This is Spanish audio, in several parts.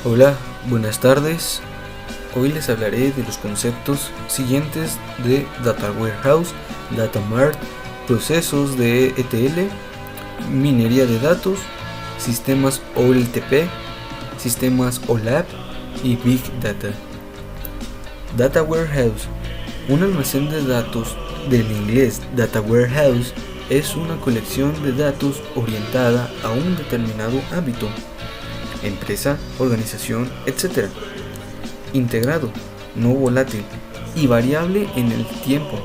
Hola, buenas tardes. Hoy les hablaré de los conceptos siguientes de Data Warehouse, Data Mart, procesos de ETL, minería de datos, sistemas OLTP, sistemas OLAP y Big Data. Data Warehouse, un almacén de datos del inglés Data Warehouse, es una colección de datos orientada a un determinado ámbito, empresa, organización, etc. Integrado, no volátil y variable en el tiempo,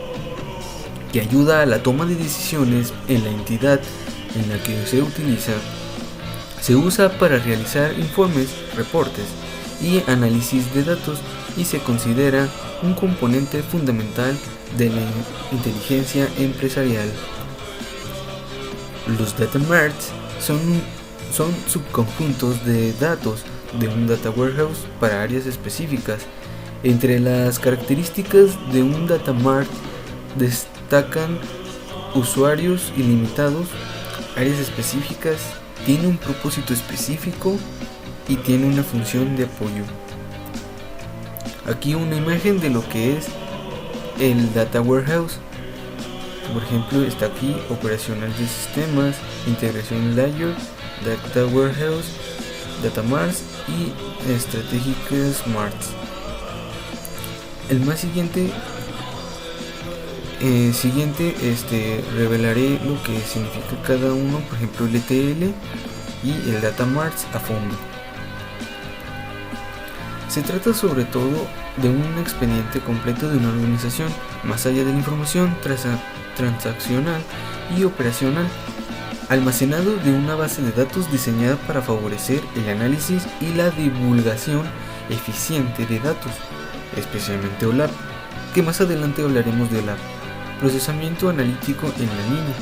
que ayuda a la toma de decisiones en la entidad en la que se utiliza. Se usa para realizar informes, reportes y análisis de datos y se considera un componente fundamental de la inteligencia empresarial. Los data marts son subconjuntos de datos de un data warehouse para áreas específicas. Entre las características de un data mart destacan usuarios ilimitados, áreas específicas, tiene un propósito específico y tiene una función de apoyo. Aquí una imagen de lo que es el data warehouse. Por ejemplo, está aquí operacional de sistemas, integración layer, data warehouse, data marts y estratégicas marts. El más siguiente revelaré lo que significa cada uno, por ejemplo el ETL y el data marts a fondo. Se trata sobre todo de un expediente completo de una organización, más allá de la información transaccional y operacional, almacenado de una base de datos diseñada para favorecer el análisis y la divulgación eficiente de datos, especialmente OLAP, que más adelante hablaremos de OLAP, procesamiento analítico en la línea.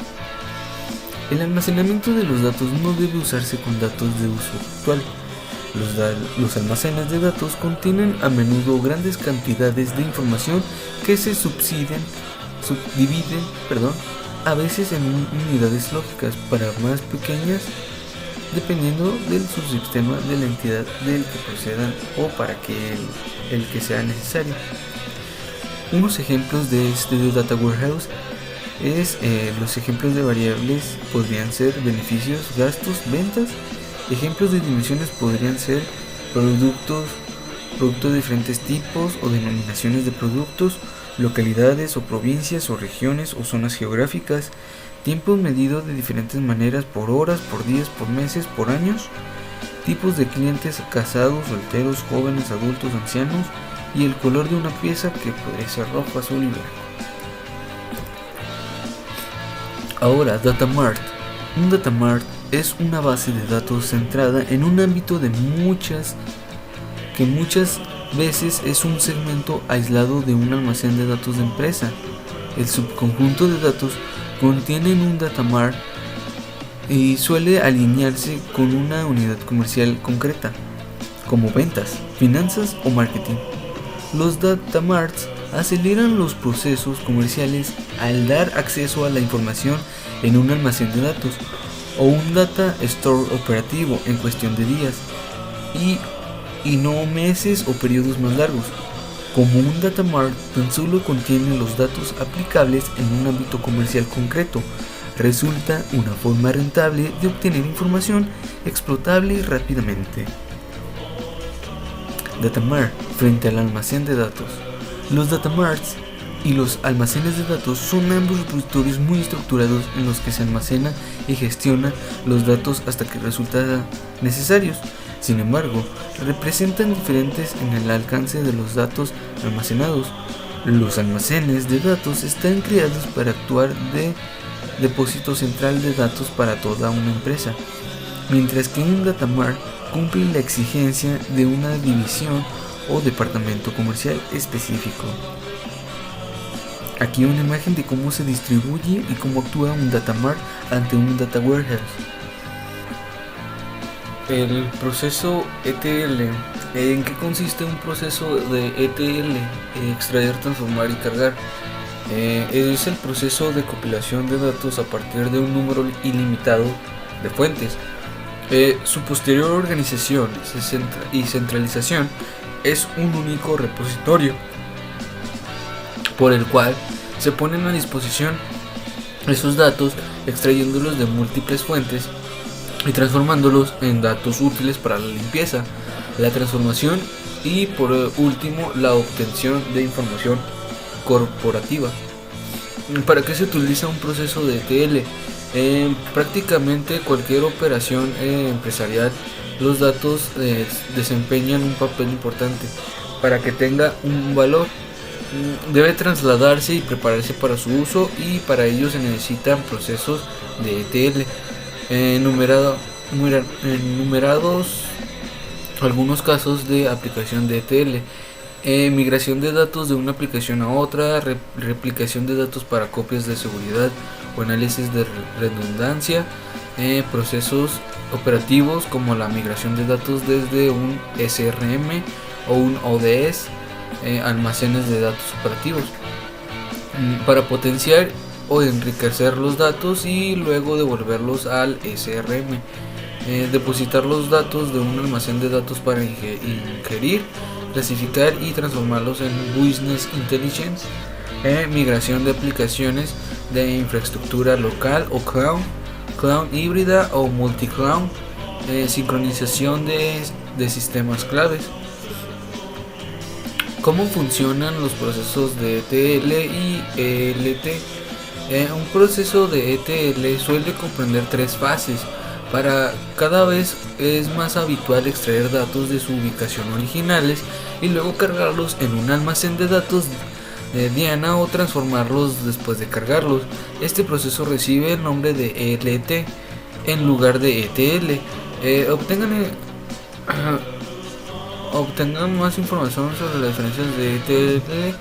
El almacenamiento de los datos no debe usarse con datos de uso actual. Los almacenes de datos contienen a menudo grandes cantidades de información que se subdividen, a veces en unidades lógicas para más pequeñas, dependiendo del subsistema de la entidad del que procedan o para que el que sea necesario. Unos ejemplos de este data warehouse los ejemplos de variables podrían ser beneficios, gastos, ventas. Ejemplos de dimensiones podrían ser productos de diferentes tipos o denominaciones de productos, localidades o provincias o regiones o zonas geográficas, tiempos medidos de diferentes maneras, por horas, por días, por meses, por años, tipos de clientes, casados, solteros, jóvenes, adultos, ancianos, y el color de una pieza, que podría ser rojo, azul y blanco. Ahora, data mart. Un data mart es una base de datos centrada en un ámbito que muchas veces es un segmento aislado de un almacén de datos de empresa. El subconjunto de datos contiene un data mart y suele alinearse con una unidad comercial concreta, como ventas, finanzas o marketing. Los data marts aceleran los procesos comerciales al dar acceso a la información en un almacén de datos o un data store operativo en cuestión de días y no meses o periodos más largos. Como un data mart tan solo contiene los datos aplicables en un ámbito comercial concreto, resulta una forma rentable de obtener información explotable rápidamente. Data mart frente al almacén de datos. Los data marts y los almacenes de datos son ambos repositorios muy estructurados en los que se almacena y gestiona los datos hasta que resultan necesarios. Sin embargo, representan diferentes en el alcance de los datos almacenados. Los almacenes de datos están creados para actuar de depósito central de datos para toda una empresa, mientras que un data mart cumple la exigencia de una división o departamento comercial específico. Aquí una imagen de cómo se distribuye y cómo actúa un data mart ante un data warehouse. El proceso ETL. ¿En qué consiste un proceso de ETL? Extraer, transformar y cargar. Es el proceso de compilación de datos a partir de un número ilimitado de fuentes. Su posterior organización y centralización es un único repositorio por el cual se ponen a disposición esos datos, extrayéndolos de múltiples fuentes y transformándolos en datos útiles para la limpieza, la transformación y por último la obtención de información corporativa. ¿Para qué se utiliza un proceso de ETL? Prácticamente cualquier operación empresarial, los datos desempeñan un papel importante. Para que tenga un valor, debe trasladarse y prepararse para su uso, y para ello se necesitan procesos de ETL. Enumerados algunos casos de aplicación de ETL: migración de datos de una aplicación a otra, replicación de datos para copias de seguridad o análisis de redundancia, procesos operativos como la migración de datos desde un SRM o un ODS, almacenes de datos operativos, para potenciar o enriquecer los datos y luego devolverlos al SRM. Depositar los datos de un almacén de datos para ingerir, clasificar y transformarlos en Business Intelligence. Migración de aplicaciones de infraestructura local o cloud híbrida o multi-cloud. Sincronización de sistemas claves. ¿Cómo funcionan los procesos de ETL y ELT? Un proceso de ETL suele comprender 3 fases. Cada vez es más habitual extraer datos de su ubicación originales y luego cargarlos en un almacén de datos de Diana o transformarlos después de cargarlos. Este proceso recibe el nombre de ELT en lugar de ETL. Obtengan más información sobre las diferencias de ETL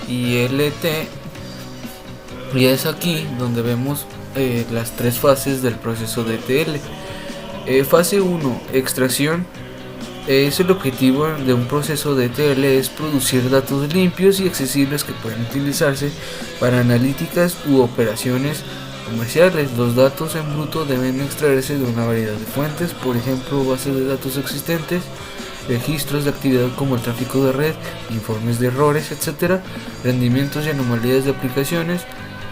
y ELT, y es aquí donde vemos las 3 fases del proceso de ETL. Fase 1, extracción. Es el objetivo de un proceso de ETL, es producir datos limpios y accesibles que pueden utilizarse para analíticas u operaciones comerciales. Los datos en bruto deben extraerse de una variedad de fuentes, por ejemplo, bases de datos existentes, registros de actividad como el tráfico de red, informes de errores, etc., rendimientos y anomalías de aplicaciones,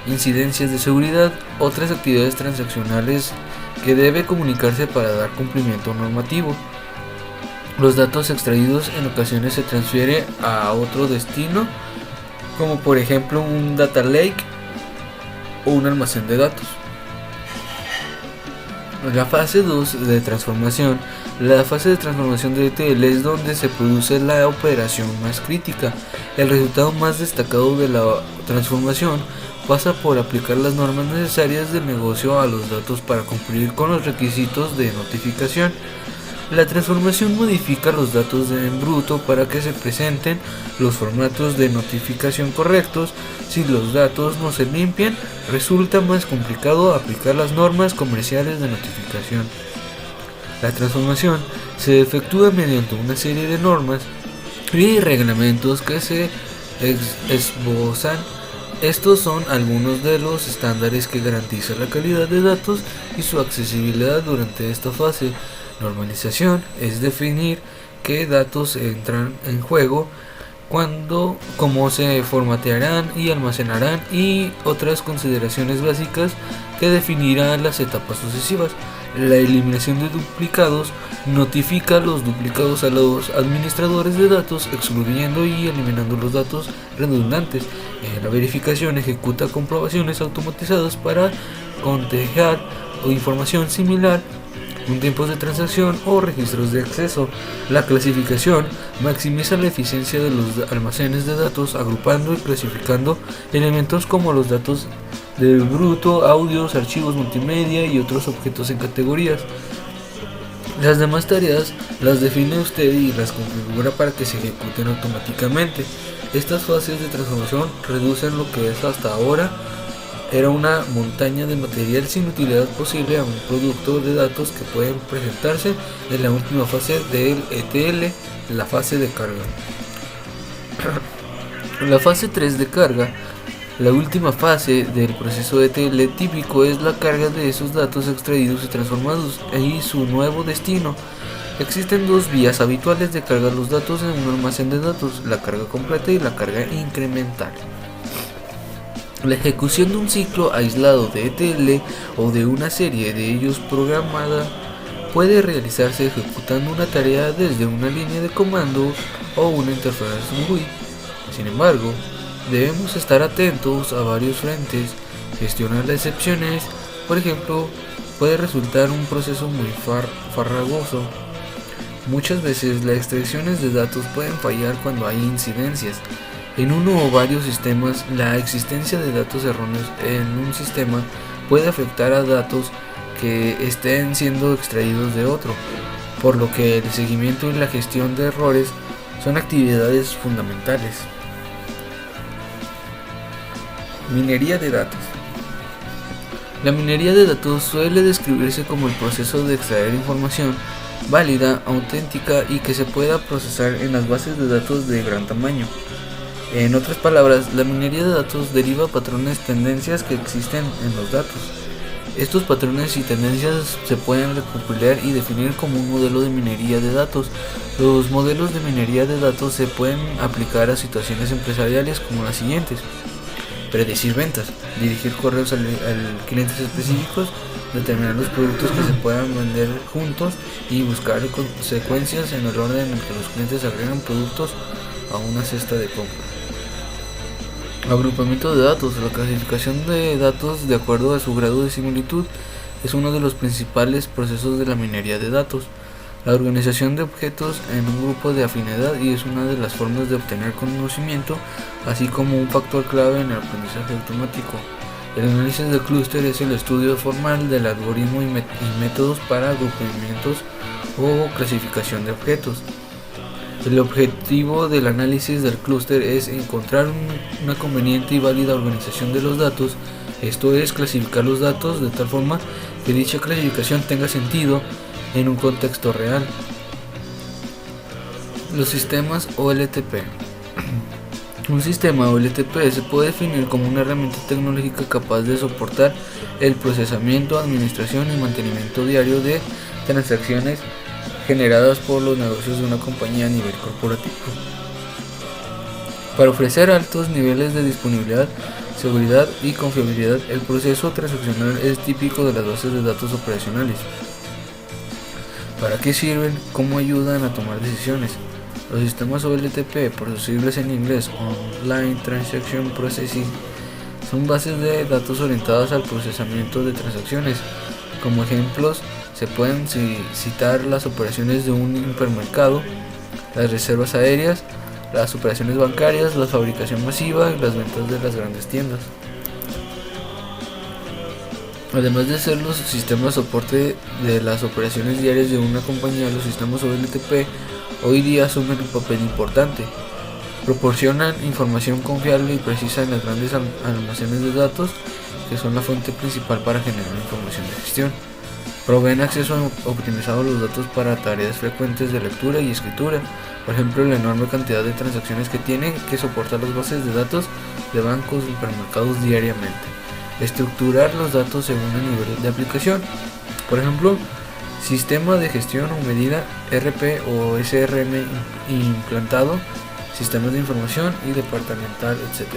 incidencias de seguridad, otras actividades transaccionales que debe comunicarse para dar cumplimiento normativo. Los datos extraídos en ocasiones se transfieren a otro destino, como por ejemplo un data lake o un almacén de datos. La fase 2 de transformación. La fase de transformación de ETL es donde se produce la operación más crítica. El resultado más destacado de la transformación pasa por aplicar las normas necesarias del negocio a los datos para cumplir con los requisitos de notificación. La transformación modifica los datos en bruto para que se presenten los formatos de notificación correctos. Si los datos no se limpian, resulta más complicado aplicar las normas comerciales de notificación. La transformación se efectúa mediante una serie de normas y reglamentos que se esbozan. Estos son algunos de los estándares que garantizan la calidad de datos y su accesibilidad durante esta fase. Normalización es definir qué datos entran en juego, cuándo, cómo se formatearán y almacenarán, y otras consideraciones básicas que definirán las etapas sucesivas. La eliminación de duplicados notifica los duplicados a los administradores de datos, excluyendo y eliminando los datos redundantes. La verificación ejecuta comprobaciones automatizadas para cotejar o información similar con tiempos de transacción o registros de acceso. La clasificación maximiza la eficiencia de los almacenes de datos, agrupando y clasificando elementos como los datos del bruto, audios, archivos multimedia y otros objetos en categorías. Las demás tareas las define usted y las configura para que se ejecuten automáticamente. Estas fases de transformación reducen lo que es hasta ahora era una montaña de material sin utilidad posible a un producto de datos que pueden presentarse en la última fase del ETL, la fase de carga. La fase 3 de carga La última fase del proceso ETL típico es la carga de esos datos extraídos y transformados y su nuevo destino. Existen dos vías habituales de cargar los datos en un almacén de datos: la carga completa y la carga incremental. La ejecución de un ciclo aislado de ETL o de una serie de ellos programada puede realizarse ejecutando una tarea desde una línea de comando o una interfaz GUI. Sin embargo, debemos estar atentos a varios frentes. Gestionar las excepciones, por ejemplo, puede resultar un proceso muy farragoso. Muchas veces las extracciones de datos pueden fallar cuando hay incidencias. En uno o varios sistemas, la existencia de datos erróneos en un sistema puede afectar a datos que estén siendo extraídos de otro, por lo que el seguimiento y la gestión de errores son actividades fundamentales. Minería de datos. La minería de datos suele describirse como el proceso de extraer información válida, auténtica y que se pueda procesar en las bases de datos de gran tamaño. En otras palabras, la minería de datos deriva patrones, tendencias que existen en los datos. Estos patrones y tendencias se pueden recopilar y definir como un modelo de minería de datos. Los modelos de minería de datos se pueden aplicar a situaciones empresariales como las siguientes: predecir ventas, dirigir correos al clientes específicos, determinar los productos que se puedan vender juntos y buscar consecuencias en el orden en el que los clientes agregan productos a una cesta de compra. Agrupamiento de datos. La clasificación de datos de acuerdo a su grado de similitud es uno de los principales procesos de la minería de datos. La organización de objetos en un grupo de afinidad y es una de las formas de obtener conocimiento, así como un factor clave en el aprendizaje automático. El análisis de clúster es el estudio formal del algoritmo y métodos para agrupamientos o clasificación de objetos. El objetivo del análisis del clúster es encontrar una conveniente y válida organización de los datos, esto es, clasificar los datos de tal forma que dicha clasificación tenga sentido en un contexto real. Los sistemas OLTP. Un sistema OLTP se puede definir como una herramienta tecnológica capaz de soportar el procesamiento, administración y mantenimiento diario de transacciones generadas por los negocios de una compañía a nivel corporativo. Para ofrecer altos niveles de disponibilidad, seguridad y confiabilidad, el proceso transaccional es típico de las bases de datos operacionales. ¿Para qué sirven? ¿Cómo ayudan a tomar decisiones? Los sistemas OLTP, por sus siglas en inglés, Online Transaction Processing, son bases de datos orientadas al procesamiento de transacciones. Como ejemplos, se pueden citar las operaciones de un hipermercado, las reservas aéreas, las operaciones bancarias, la fabricación masiva y las ventas de las grandes tiendas. Además de ser los sistemas de soporte de las operaciones diarias de una compañía, los sistemas OLTP hoy día asumen un papel importante. Proporcionan información confiable y precisa en los grandes almacenes de datos, que son la fuente principal para generar información de gestión. Proveen acceso optimizado a los datos para tareas frecuentes de lectura y escritura, por ejemplo la enorme cantidad de transacciones que tienen que soportar las bases de datos de bancos y supermercados diariamente. Estructurar los datos según el nivel de aplicación, por ejemplo, sistema de gestión o medida, RP o SRM implantado, sistemas de información y departamental, etc.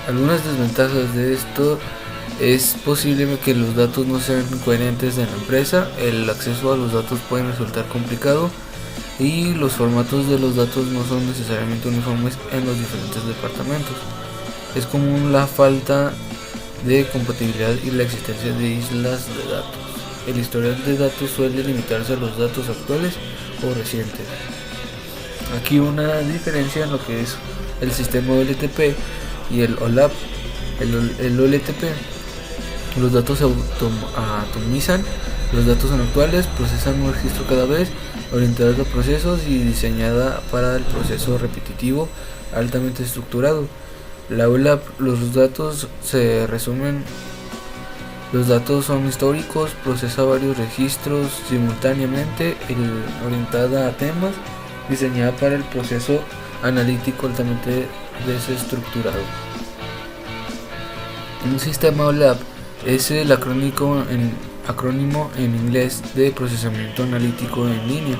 Algunas desventajas de esto: es posible que los datos no sean coherentes en la empresa, el acceso a los datos puede resultar complicado y los formatos de los datos no son necesariamente uniformes en los diferentes departamentos. Es común la falta de compatibilidad y la existencia de islas de datos. El historial de datos suele limitarse a los datos actuales o recientes. Aquí una diferencia en lo que es el sistema OLTP y el OLAP. El OLTP, los datos se atomizan, los datos son actuales, procesan un registro cada vez, orientados a procesos y diseñada para el proceso repetitivo altamente estructurado. La OLAP, los datos se resumen, los datos son históricos, procesa varios registros simultáneamente, orientada a temas diseñada para el proceso analítico altamente desestructurado. Un sistema OLAP es el acrónimo en inglés de procesamiento analítico en línea,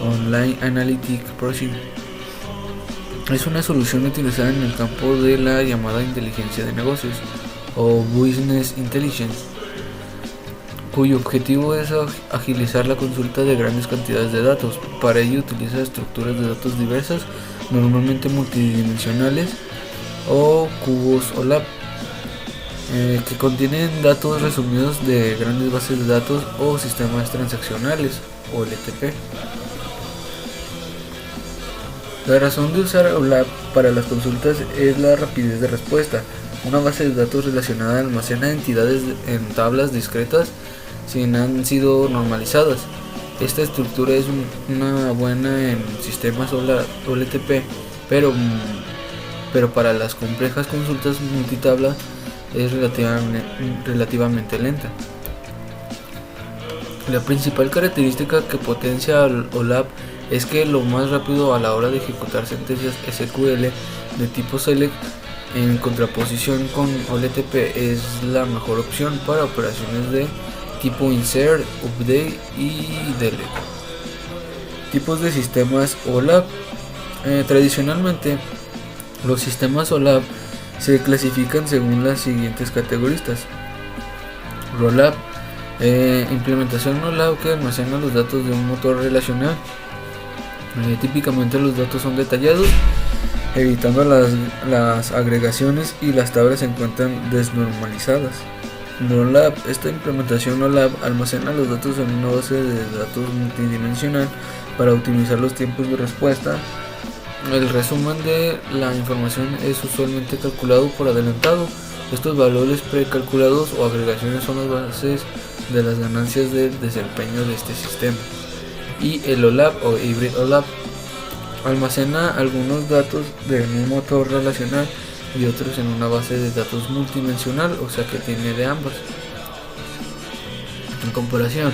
Online Analytic Processing. Es una solución utilizada en el campo de la llamada inteligencia de negocios o Business Intelligence, cuyo objetivo es agilizar la consulta de grandes cantidades de datos. Para ello utiliza estructuras de datos diversas, normalmente multidimensionales o cubos OLAP, que contienen datos resumidos de grandes bases de datos o sistemas transaccionales o LTP. La razón de usar OLAP para las consultas es la rapidez de respuesta. Una base de datos relacionada almacena entidades en tablas discretas sin han sido normalizadas. Esta estructura es una buena en sistemas OLTP, pero para las complejas consultas multitabla es relativamente lenta. La principal característica que potencia al OLAP es que lo más rápido a la hora de ejecutar sentencias SQL de tipo SELECT en contraposición con OLTP es la mejor opción para operaciones de tipo insert, update y delete. Tipos de sistemas OLAP. Tradicionalmente los sistemas OLAP se clasifican según las siguientes categorías: ROLAP, implementación OLAP que almacena los datos de un motor relacional. Típicamente los datos son detallados, evitando las agregaciones, y las tablas se encuentran desnormalizadas. ROLAP, esta implementación OLAP almacena los datos en una base de datos multidimensional para optimizar los tiempos de respuesta. El resumen de la información es usualmente calculado por adelantado. Estos valores precalculados o agregaciones son las bases de las ganancias del desempeño de este sistema. Y el OLAP o Hybrid OLAP almacena algunos datos de un motor relacional y otros en una base de datos multidimensional, o sea que tiene de ambas. En comparación,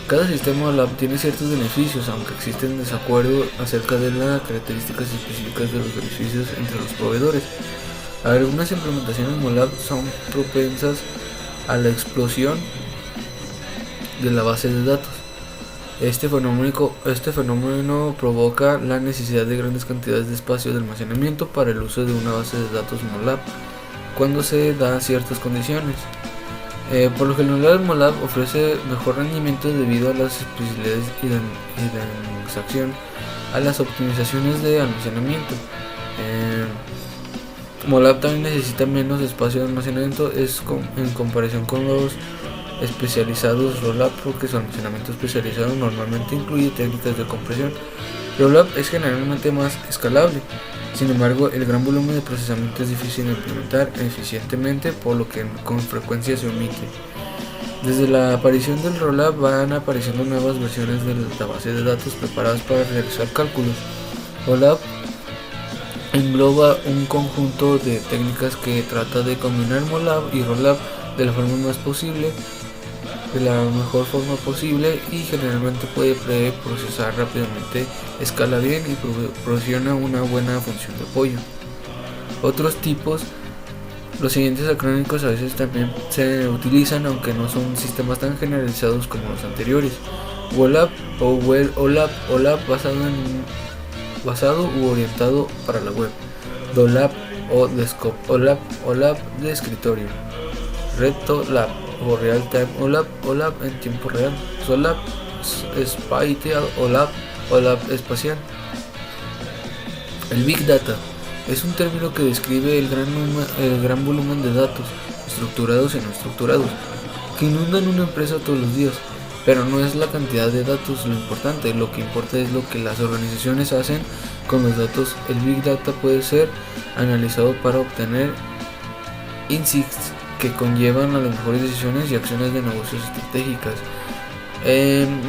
cada sistema OLAP tiene ciertos beneficios, aunque existen desacuerdos acerca de las características específicas de los beneficios entre los proveedores. Algunas implementaciones OLAP son propensas a la explosión de la base de datos. Este fenómeno provoca la necesidad de grandes cantidades de espacio de almacenamiento para el uso de una base de datos MOLAP cuando se da ciertas condiciones. Por lo general, el MOLAP ofrece mejor rendimiento debido a las especialidades y de indexación a las optimizaciones de almacenamiento. MOLAP también necesita menos espacio de almacenamiento en comparación con los especializados ROLAP, porque su almacenamiento especializado normalmente incluye técnicas de compresión. ROLAP es generalmente más escalable. Sin embargo, el gran volumen de procesamiento es difícil de implementar eficientemente, por lo que con frecuencia se omite. Desde la aparición del ROLAP van apareciendo nuevas versiones de la base de datos preparadas para realizar cálculos. OLAP engloba un conjunto de técnicas que trata de combinar MOLAP y ROLAP de la mejor forma posible, y generalmente puede preprocesar rápidamente, escala bien y proporciona una buena función de apoyo. Otros tipos, los siguientes acrónimos a veces también se utilizan, aunque no son sistemas tan generalizados como los anteriores. WOLAP o Web OLAP, OLAP basado u orientado para la web. DOLAP o Desktop OLAP, OLAP de escritorio. RedTOLAP o Real Time OLAP, OLAP en tiempo real. SOLAP, Spatial OLAP, OLAP espacial. El Big Data es un término que describe el gran volumen de datos, estructurados y no estructurados, que inundan una empresa todos los días. Pero no es la cantidad de datos lo importante, lo que importa es lo que las organizaciones hacen con los datos. El Big Data puede ser analizado para obtener insights que conllevan a las mejores decisiones y acciones de negocios estratégicas.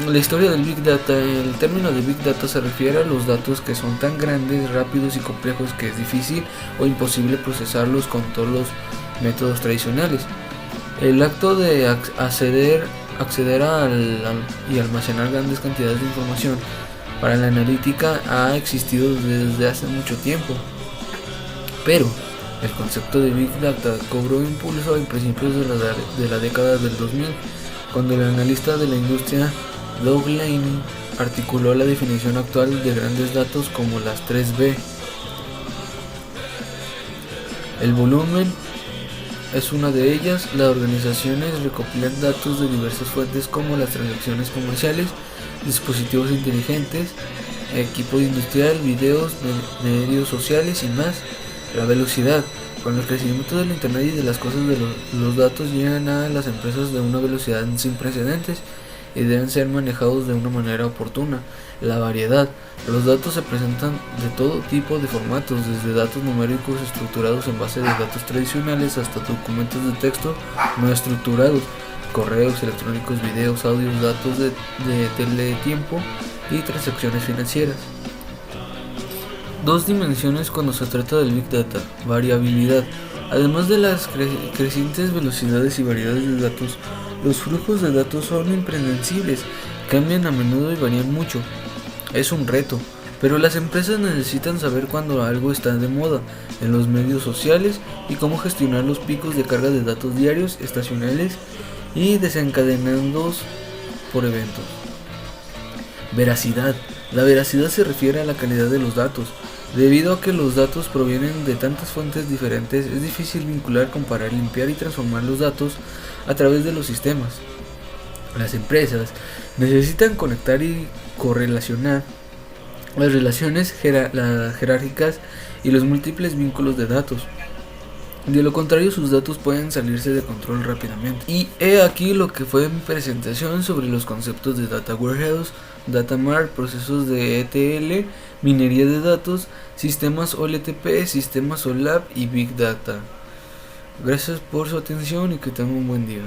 La historia del Big Data. El término de Big Data se refiere a los datos que son tan grandes, rápidos y complejos que es difícil o imposible procesarlos con todos los métodos tradicionales. El acto de acceder y almacenar grandes cantidades de información para la analítica ha existido desde hace mucho tiempo, pero el concepto de Big Data cobró impulso a principios de la década del 2000, cuando el analista de la industria Doug Laney articuló la definición actual de grandes datos como las 3B. El volumen es una de ellas. Las organizaciones recopilan datos de diversas fuentes como las transacciones comerciales, dispositivos inteligentes, equipo industrial, videos, medios sociales y más. La velocidad. Con el crecimiento del internet y de las cosas, los datos llegan a las empresas de una velocidad sin precedentes y deben ser manejados de una manera oportuna. La variedad. Los datos se presentan de todo tipo de formatos, desde datos numéricos estructurados en base de datos tradicionales hasta documentos de texto no estructurados, correos electrónicos, videos, audios, datos de teletiempo y transacciones financieras. Dos dimensiones cuando se trata del Big Data: variabilidad. Además de las crecientes velocidades y variedades de datos, los flujos de datos son impredecibles, cambian a menudo y varían mucho. Es un reto, pero las empresas necesitan saber cuándo algo está de moda en los medios sociales y cómo gestionar los picos de carga de datos diarios, estacionales y desencadenados por eventos. Veracidad. La veracidad se refiere a la calidad de los datos. Debido a que los datos provienen de tantas fuentes diferentes, es difícil vincular, comparar, limpiar y transformar los datos a través de los sistemas. Las empresas necesitan conectar y correlacionar las relaciones jerárquicas y los múltiples vínculos de datos. De lo contrario, sus datos pueden salirse de control rápidamente. Y he aquí lo que fue mi presentación sobre los conceptos de Data Warehouse, Data Mart, procesos de ETL, minería de datos, sistemas OLTP, sistemas OLAP y Big Data. Gracias por su atención y que tengan un buen día.